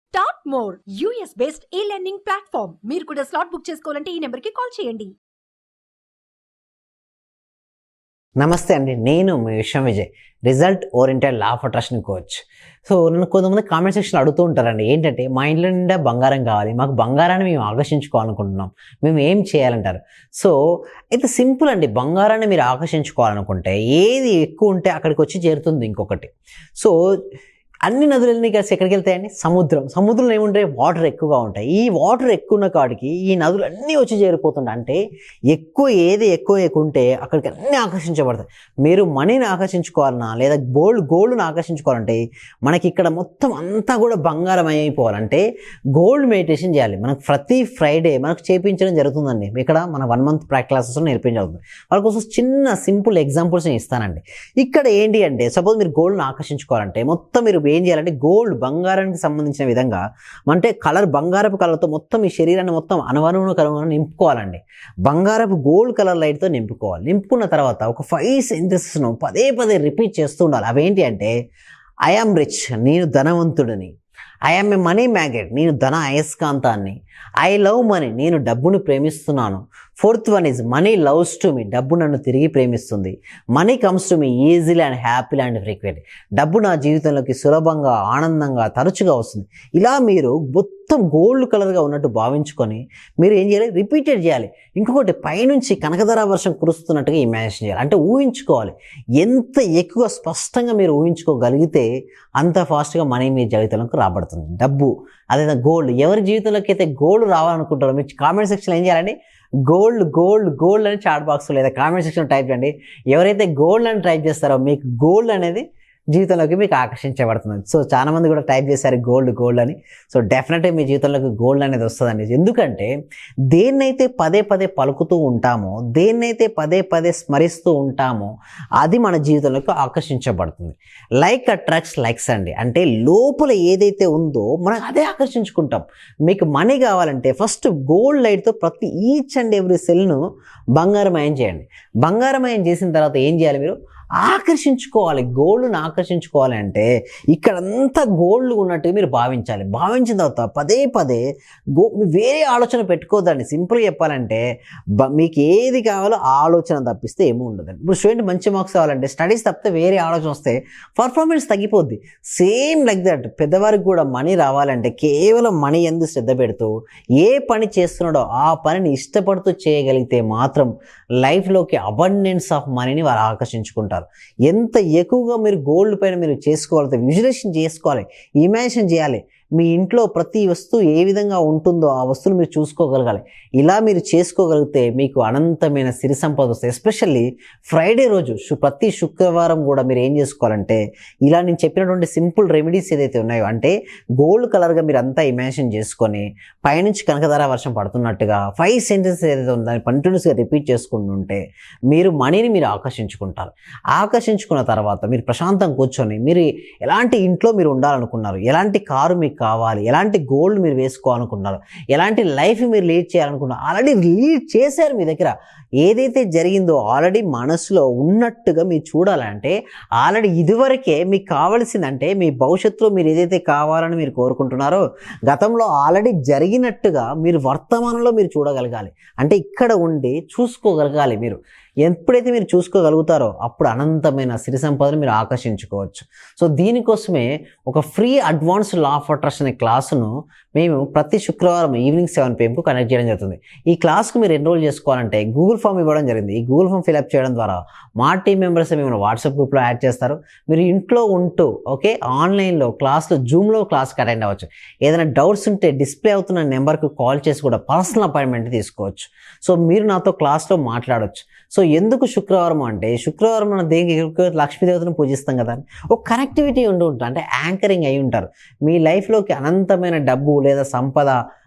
Start more US based ఈ learning platform. మీరు కూడా స్లాట్ బుక్ చేసుకోవాలంటే ఈ నెంబర్కి కాల్ చేయండి. నమస్తే అండి, నేను మీ విశ్వం Vijay, result oriented law of attraction coach. So నన్ను కొంతమంది కామెంట్ సెక్షన్లో అడుగుతూ ఉంటారండి, ఏంటంటే మా ఇంట్లో నిండా బంగారం కావాలి, మాకు బంగారాన్ని మేము ఆకర్షించుకోవాలనుకుంటున్నాం, మేము ఏం చేయాలంటారు. సో అయితే సింపుల్ అండి, బంగారాన్ని మీరు ఆకర్షించుకోవాలనుకుంటే ఏది ఎక్కువ ఉంటే అక్కడికి వచ్చి చేరుతుంది ఇంకొకటి. సో అన్ని నదులన్నీ కలిసి ఎక్కడికి వెళ్తాయండి? సముద్రంలో ఏముంటాయి? వాటర్ ఎక్కువగా ఉంటాయి. ఈ వాటర్ ఎక్కువ ఉన్న కాడికి ఈ నదులు అన్నీ వచ్చి చేరిపోతుంటాయి. అంటే ఏది ఎక్కువ ఉంటే అక్కడికి అన్నీ ఆకర్షించబడతాయి. మీరు మనీని ఆకర్షించుకోవాలన్నా లేదా గోల్డ్ని ఆకర్షించుకోవాలంటే మనకి ఇక్కడ మొత్తం అంతా కూడా బంగారం అయిపోవాలంటే గోల్డ్ మెడిటేషన్ చేయాలి. మనకు ప్రతి ఫ్రైడే మనకు చేయించడం జరుగుతుందండి. ఇక్కడ మన 1 month ప్రాక్టీస్ క్లాసెస్ నేర్పించబడుతుంది. వాళ్ళ కోసం చిన్న సింపుల్ ఎగ్జాంపుల్స్ నేను ఇస్తానండి. ఇక్కడ ఏంటి అంటే, సపోజ్ మీరు గోల్డ్ని ఆకర్షించుకోవాలంటే మొత్తం మీరు ఏం చేయాలంటే గోల్డ్ బంగారానికి సంబంధించిన విధంగా అంటే బంగారపు కలర్తో మొత్తం ఈ శరీరాన్ని మొత్తం అనువనువును నింపుకోవాలండి. బంగారపు గోల్డ్ కలర్ లైట్తో నింపుకోవాలి. నింపుకున్న తర్వాత ఒక 5 సెంటెన్సెస్ను పదే రిపీట్ చేస్తూ ఉండాలి. అవేంటి అంటే, ఐ యామ్ రిచ్, నేను ధనవంతుడిని. I am a money magnet, నేను ధన అయస్కాంతాన్ని. ఐ లవ్ మనీ, నేను డబ్బును ప్రేమిస్తున్నాను. 4th one is money loves to me, డబ్బు నన్ను తిరిగి ప్రేమిస్తుంది. Money comes to me easily and happily and frequent, డబ్బు నా జీవితంలోకి సులభంగా ఆనందంగా తరచుగా వస్తుంది. ఇలా మీరు మొత్తం గోల్డ్ కలర్గా ఉన్నట్టు భావించుకొని మీరు ఏం చేయాలి? రిపీటెడ్ చేయాలి. ఇంకొకటి, పైనుంచి కనకధార వర్షం కురుస్తున్నట్టుగా ఇమాజిన్ చేయాలి. అంటే ఊహించుకోవాలి. ఎంత ఎక్కువ స్పష్టంగా మీరు ఊహించుకోగలిగితే అంత ఫాస్ట్గా మనీ మీ జీవితంలోకి రాబడుతుంది. డబ్బు అదే గోల్డ్, ఎవరి జీవితంలోకి అయితే గోల్డ్ రావాలనుకుంటారో మీరు కామెంట్ సెక్షన్లో ఏం చేయాలండి? గోల్డ్ అని చాట్ బాక్స్ లేదా కామెంట్ సెక్షన్ టైప్ చేయండి. ఎవరైతే గోల్డ్ అని టైప్ చేస్తారో మీకు గోల్డ్ అనేది జీవితంలోకి మీకు ఆకర్షించబడుతుంది. సో చాలా మంది కూడా టైప్ చేశారు గోల్డ్ అని. సో డెఫినెట్గా మీ జీవితంలోకి గోల్డ్ అనేది వస్తుందండి. ఎందుకంటే దేన్నైతే పదే పలుకుతూ ఉంటామో, దేన్నైతే పదే స్మరిస్తూ ఉంటామో అది మన జీవితంలోకి ఆకర్షించబడుతుంది. లైక్ అట్రాక్ట్స్ లైక్స్ అండి. అంటే లోపల ఏదైతే ఉందో మనం అదే ఆకర్షించుకుంటాం. మీకు మనీ కావాలంటే ఫస్ట్ గోల్డ్ లైట్తో ప్రతి ఈచ్ అండ్ ఎవ్రీ సెల్ను బంగారమయం చేయండి. బంగారమయం చేసిన తర్వాత ఏం చేయాలి? మీరు ఆకర్షించుకోవాలి. గోల్డ్ను ఆకర్షించుకోవాలి అంటే ఇక్కడంతా గోల్డ్ ఉన్నట్టు మీరు భావించాలి. భావించిన తర్వాత పదే వేరే ఆలోచన పెట్టుకోవద్దండి. సింపుల్గా చెప్పాలంటే మీకు ఏది కావాలో ఆలోచన తప్పిస్తే ఏమీ ఉండదండి. ఇప్పుడు స్టూడెంట్ మంచి మార్క్స్ కావాలంటే స్టడీస్ తప్పితే వేరే ఆలోచన వస్తే పర్ఫార్మెన్స్ తగ్గిపోద్ది. సేమ్ లైక్ దట్ పెద్దవారికి కూడా మనీ రావాలంటే కేవలం మనీ ఎందుకు శ్రద్ధ పెడుతూ ఏ పని చేస్తున్నాడో ఆ పనిని ఇష్టపడుతూ చేయగలిగితే మాత్రం లైఫ్లోకి అబండెన్స్ ఆఫ్ మనీని వారు ఆకర్షించుకుంటారు. ఎంత ఎక్కువగా మీరు గోల్డ్ పైన మీరు చేసుకోవాలి, విజువలైజేషన్ చేసుకోవాలి, ఇమాజినేషన్ చేయాలి. మీ ఇంట్లో ప్రతి వస్తువు ఏ విధంగా ఉంటుందో ఆ వస్తువులు మీరు చూసుకోగలగాలి. ఇలా మీరు చేసుకోగలిగితే మీకు అనంతమైన సిరి సంపద వస్తుంది. ఎస్పెషల్లీ ఫ్రైడే రోజు ప్రతి శుక్రవారం కూడా మీరు ఏం చేసుకోవాలంటే ఇలా నేను చెప్పినటువంటి సింపుల్ రెమెడీస్ ఏదైతే ఉన్నాయో, అంటే గోల్డ్ కలర్గా మీరు అంతా ఇమాజిన్ చేసుకొని పైనుంచి కనకధార వర్షం పడుతున్నట్టుగా 5 సెంటెన్సెస్ ఏదైతే ఉందో దాన్ని కంటిన్యూస్గా రిపీట్ చేసుకుంటుంటే మీరు మనీని మీరు ఆకర్షించుకుంటారు. ఆకర్షించుకున్న తర్వాత మీరు ప్రశాంతంగా కూర్చొని మీరు ఎలాంటి ఇంట్లో మీరు ఉండాలనుకున్నారు, ఎలాంటి కారు మీకు కావాలి, ఎలాంటి గోల్డ్ మీరు వేసుకోవాలనుకున్నారు, ఎలాంటి లైఫ్ మీరు లీడ్ చేయాలనుకున్నారు, ఆల్రెడీ లీడ్ చేశారు. మీ దగ్గర ఏదైతే జరిగిందో ఆల్రెడీ మనసులో ఉన్నట్టుగా మీరు చూడాలంటే ఆల్రెడీ ఇదివరకే మీకు కావాల్సిందంటే మీ భవిష్యత్తులో మీరు ఏదైతే కావాలని మీరు కోరుకుంటున్నారో గతంలో ఆల్రెడీ జరిగినట్టుగా మీరు వర్తమానంలో మీరు చూడగలగాలి. అంటే ఇక్కడ ఉండి చూసుకోగలగాలి. మీరు ఎప్పుడైతే మీరు చూసుకోగలుగుతారో అప్పుడు అనంతమైన సిరి సంపదను మీరు ఆకర్షించుకోవచ్చు. సో దీనికోసమే ఒక free advanced law of attraction అనే క్లాసును మేము ప్రతి శుక్రవారం ఈవినింగ్ 7 PM కనెక్ట్ చేయడం జరుగుతుంది. ఈ క్లాస్కు మీరు ఎన్రోల్ చేసుకోవాలంటే గూగుల్ ఫామ్ ఇవ్వడం జరిగింది. ఈ గూగుల్ ఫామ్ ఫిల్అప్ చేయడం ద్వారా మా టీం మెంబర్స్ మేము వాట్సాప్ గ్రూప్లో యాడ్ చేస్తారు. మీరు ఇంట్లో ఉంటూ ఆన్లైన్లో క్లాస్లో జూమ్లో క్లాస్కి అటెండ్ అవ్వచ్చు. ఏదైనా డౌట్స్ ఉంటే డిస్ప్లే అవుతున్న నెంబర్కి కాల్ చేసి కూడా పర్సనల్ అపాయింట్మెంట్ తీసుకోవచ్చు. సో మీరు నాతో క్లాస్లో మాట్లాడవచ్చు. సో ఎందుకు శుక్రవారం అంటే, శుక్రవారం మనం దేనికి లక్ష్మీదేవతను పూజిస్తాం కదా, ఒక కనెక్టివిటీ ఉంటుంది. అంటే యాంకరింగ్ అయి ఉంటారు. మీ లైఫ్లోకి అనంతమైన డబ్బు లేదా సంపద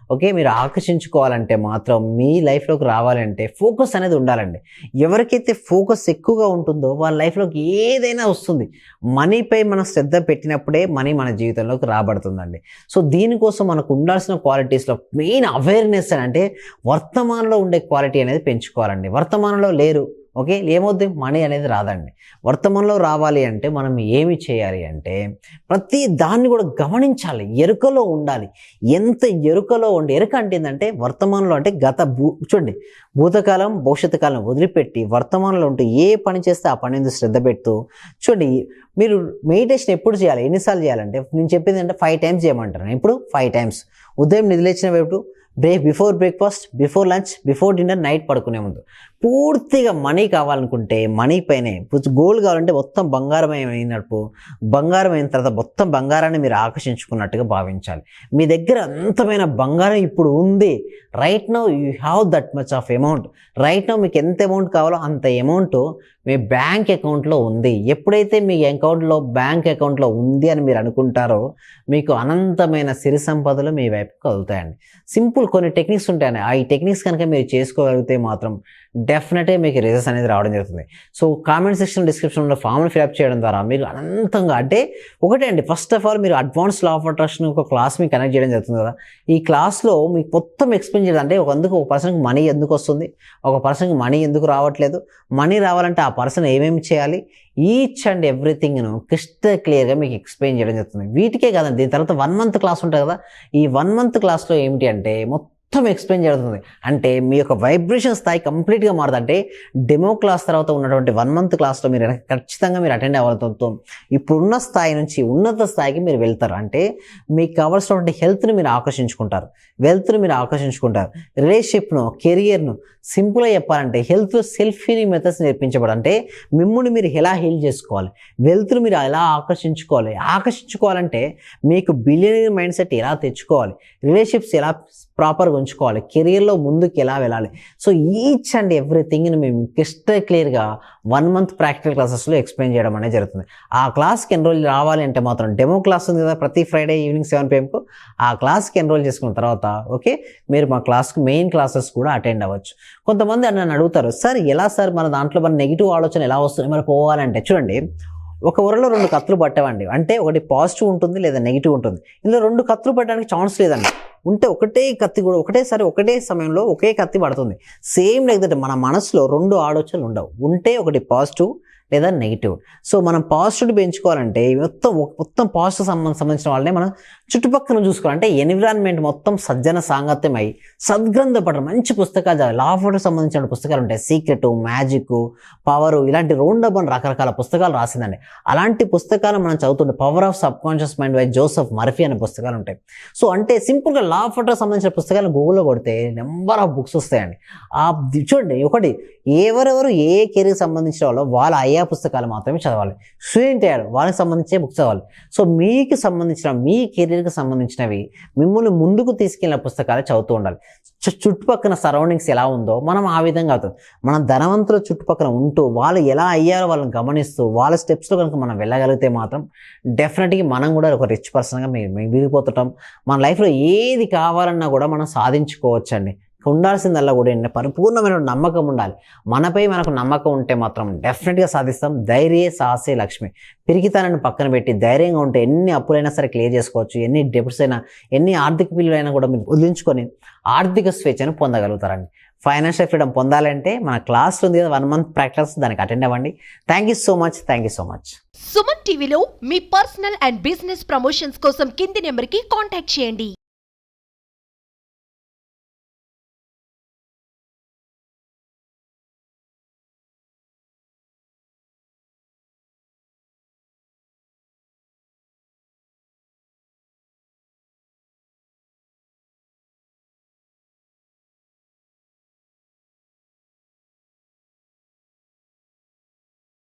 మీరు ఆకర్షించుకోవాలంటే మాత్రం మీ లైఫ్లోకి రావాలంటే ఫోకస్ అనేది ఉండాలండి. ఎవరికైతే ఫోకస్ ఎక్కువగా ఉంటుందో వాళ్ళ లైఫ్లోకి ఏదైనా వస్తుంది. మనీపై మనం శ్రద్ధ పెట్టినప్పుడే మనీ మన జీవితంలోకి రాబడుతుందండి. సో దీనికోసం మనకు ఉండాల్సిన క్వాలిటీస్లో మెయిన్ అవేర్నెస్ అంటే వర్తమానంలో ఉండే క్వాలిటీ అనేది పెంచుకోవాలండి. వర్తమానంలో లేరు, ఓకే, ఏమవుద్ది, మనీ అనేది రాదండి. వర్తమానంలో రావాలి అంటే మనం ఏమి చేయాలి అంటే ప్రతి దాన్ని కూడా గమనించాలి, ఎరుకలో ఉండాలి. ఎంత ఎరుకలో ఉండి, ఎరుక అంటే ఏంటంటే వర్తమానంలో అంటే చూడండి, భూతకాలం భవిష్యత్తు కాలం వదిలిపెట్టి వర్తమానంలో ఉంటూ ఏ పని చేస్తే ఆ పని మీద శ్రద్ధ పెడుతూ చూడండి. మీరు మెడిటేషన్ ఎప్పుడు చేయాలి, ఎన్నిసార్లు చేయాలంటే నేను చెప్పింది అంటే 5 టైమ్స్ చేయమంటారు. ఇప్పుడు 5 టైమ్స్ ఉదయం నిద్రలేచిన వైపు, before breakfast, before lunch, before dinner, night పడుకునే ముందు. పూర్తిగా మనీ కావాలనుకుంటే మనీ పైనే, గోల్డ్ కావాలంటే మొత్తం బంగారం అయినట్టు, బంగారం అయిన తర్వాత మొత్తం బంగారాన్ని మీరు ఆకర్షించుకున్నట్టుగా భావించాలి. మీ దగ్గర అంతమైన బంగారం ఇప్పుడు ఉంది, right now you have that much of amount. Right now మీకు ఎంత అమౌంట్ కావాలో అంత అమౌంట్ మీ బ్యాంక్ అకౌంట్లో ఉంది. ఎప్పుడైతే మీ అకౌంట్లో బ్యాంక్ అకౌంట్లో ఉంది అని మీరు అనుకుంటారో మీకు అనంతమైన సిరి సంపదలు మీ వైపు కదులుతాయండి. సింపుల్ కొన్ని టెక్నిక్స్ ఉంటాయండి. ఆ ఈ టెక్నిక్స్ కనుక మీరు చేసుకోగలిగితే మాత్రం డెఫినెట్గా మీకు రిజల్ట్స్ అనేది రావడం జరుగుతుంది. సో కామెంట్ సెక్షన్, డిస్క్రిప్షన్లో ఫామ్ని ఫిల్అప్ చేయడం ద్వారా మీరు అనంతంగా అంటే ఒకటే అండి, ఫస్ట్ ఆఫ్ ఆల్ మీరు అడ్వాన్స్ లా ఆఫ్ అట్రాక్షన్ ఒక క్లాస్ మీకు కనెక్ట్ చేయడం జరుగుతుంది కదా. ఈ క్లాస్లో మీకు మొత్తం ఎక్స్ప్లెయిన్ చేయడం అంటే ఒక పర్సన్కి మనీ ఎందుకు వస్తుంది, ఒక పర్సన్కి మనీ ఎందుకు రావట్లేదు, మనీ రావాలంటే ఆ పర్సన్ ఏమేమి చేయాలి, ఈచ్ అండ్ ఎవ్రీథింగ్ను క్రిస్టల్ క్లియర్గా మీకు ఎక్స్ప్లెయిన్ చేయడం జరుగుతుంది. వీటికే కాదండి, దీని తర్వాత 1 మంత్ క్లాస్ ఉంటుంది కదా. ఈ 1 మంత్ క్లాస్లో ఏమిటి అంటే మొత్తం ఎక్స్ప్లెయిన్ జరుగుతుంది. అంటే మీ యొక్క వైబ్రేషన్ స్థాయి కంప్లీట్గా మారుతుంది. అంటే డెమో క్లాస్ తర్వాత ఉన్నటువంటి 1 మంత్ క్లాస్లో మీరు ఖచ్చితంగా మీరు అటెండ్ అవ్వడంతో ఇప్పుడున్న స్థాయి నుంచి ఉన్నత స్థాయికి మీరు వెళ్తారు. అంటే మీకు కావాల్సినటువంటి హెల్త్ని మీరు ఆకర్షించుకుంటారు, వెల్త్ని మీరు ఆకర్షించుకుంటారు, రిలేషన్షిప్ను, కెరియర్ను. సింపుల్గా చెప్పాలంటే హెల్త్ సెల్ఫ్ హీలింగ్ మెథడ్స్ నేర్పించబడి, అంటే మిమ్మల్ని మీరు ఎలా హీల్ చేసుకోవాలి, వెల్త్ని మీరు ఎలా ఆకర్షించుకోవాలంటే మీకు బిలియనరీ మైండ్ సెట్ ఎలా తెచ్చుకోవాలి, రిలేషన్షిప్స్ ఎలా ప్రాపర్గా ఉంచుకోవాలి, కెరియర్లో ముందుకు ఎలా వెళ్ళాలి. సో ఈచ్ అండ్ ఎవ్రీథింగ్ని మేము క్రిస్టల్ క్లియర్గా 1 మంత్ ప్రాక్టికల్ క్లాసెస్లో ఎక్స్ప్లెయిన్ చేయడం అనేది జరుగుతుంది. ఆ క్లాస్కి ఎన్రోల్ రావాలి అంటే మాత్రం డెమో క్లాస్ ఉంది కదా ప్రతి ఫ్రైడే ఈవినింగ్ 7 PM, ఆ క్లాస్కి ఎన్రోల్ చేసుకున్న తర్వాత ఓకే మీరు మా క్లాస్కి మెయిన్ క్లాసెస్ కూడా అటెండ్ అవ్వచ్చు. కొంతమంది నన్ను అడుగుతారు, సార్ ఎలా సార్ మన దాంట్లో మన నెగిటివ్ ఆలోచన ఎలా వస్తుంది మరి పోవాలంటే, చూడండి ఒక ఊరలో 2 కత్తులు పట్టేవండి. అంటే ఒకటి పాజిటివ్ ఉంటుంది లేదా నెగిటివ్ ఉంటుంది. ఇందులో 2 కత్తులు పట్టడానికి ఛాన్స్ లేదండి. ఉంటే ఒకటే కత్తి కూడా ఒకటేసారి ఒకటే సమయంలో ఒకే కత్తి పడుతుంది. సేమ్ లైక్ దట్ మన మనసులో 2 ఆలోచనలు ఉండవు. ఉంటే ఒకటి పాజిటివ్ లేదా నెగిటివ్. సో మనం పాజిటివ్ పెంచుకోవాలంటే మొత్తం పాజిటివ్ సంబంధించిన వాళ్ళనే మనం చుట్టుపక్కల చూసుకోవాలి. అంటే ఎన్విరాన్మెంట్ మొత్తం సజ్జన సాంగత్యం అయ్యి సద్గ్రంథ పఠనం, మంచి పుస్తకాలు చదవాలి. లా ఆఫ్ వాటర్ సంబంధించిన పుస్తకాలు ఉంటాయి, సీక్రెట్, మ్యాజిక్, పవర్, ఇలాంటి రౌండబన్ రకరకాల పుస్తకాలు రాసిందండి. అలాంటి పుస్తకాలు మనం చదువుతుంటే power of sub conscious mind by Joseph Murphy అనే పుస్తకాలు ఉంటాయి. సో అంటే సింపుల్గా లా ఆఫ్ వాటర్ సంబంధించిన పుస్తకాలు గూగుల్లో కొడితే నెంబర్ ఆఫ్ బుక్స్ వస్తాయండి. చూడండి ఒకటి ఎవరెవరు ఏ కెరీర్ సంబంధించిన వాళ్ళు వాళ్ళ అయ్యా పుస్తకాలు మాత్రమే చదవాలి. స్టూడెంట్ అయ్యాడు వాళ్ళకి సంబంధించే బుక్స్ చదవాలి. సో మీకు సంబంధించిన మీ కెరీర్కి సంబంధించినవి మిమ్మల్ని ముందుకు తీసుకెళ్ళిన పుస్తకాలు చదువుతూ ఉండాలి. చుట్టుపక్కల సరౌండింగ్స్ ఎలా ఉందో మనం ఆ విధంగా అవుతుంది. మనం ధనవంతుల చుట్టుపక్కల ఉంటూ వాళ్ళు ఎలా అయ్యారో వాళ్ళని గమనిస్తూ వాళ్ళ స్టెప్స్లో కనుక మనం వెళ్ళగలిగితే మాత్రం డెఫినెట్గా మనం కూడా ఒక రిచ్ పర్సన్గా మిగిలిపోతుంటాం. మన లైఫ్లో ఏది కావాలన్నా కూడా మనం సాధించుకోవచ్చండి. ఉండాల్సిందల్లా కూడా పరిపూర్ణమైన నమ్మకం ఉండాలి. మనపై మనకు నమ్మకం ఉంటే మాత్రం డెఫినెట్గా సాధిస్తాం. ధైర్యే సాహసే లక్ష్మి. పిరికితనాన్ని పక్కన పెట్టి ధైర్యంగా ఉంటే ఎన్ని అప్పులైనా సరే క్లియర్ చేసుకోవచ్చు. ఎన్ని డెబిట్స్ అయినా, ఎన్ని ఆర్థిక బిల్లులైనా కూడా మీరు వదిలించుకొని ఆర్థిక స్వేచ్ఛను పొందగలుగుతారండి. ఫైనాన్షియల్ ఫ్రీడమ్ పొందాలంటే మన క్లాస్ ఉంది కదా 1 మంత్ ప్రాక్టీస్, దానికి అటెండ్ అవ్వండి. Thank you so much. Suman టీవీలో మీ పర్సనల్ అండ్ బిజినెస్ ప్రమోషన్స్ కోసం కింది నెంబర్కి కాంటాక్ట్ చేయండి.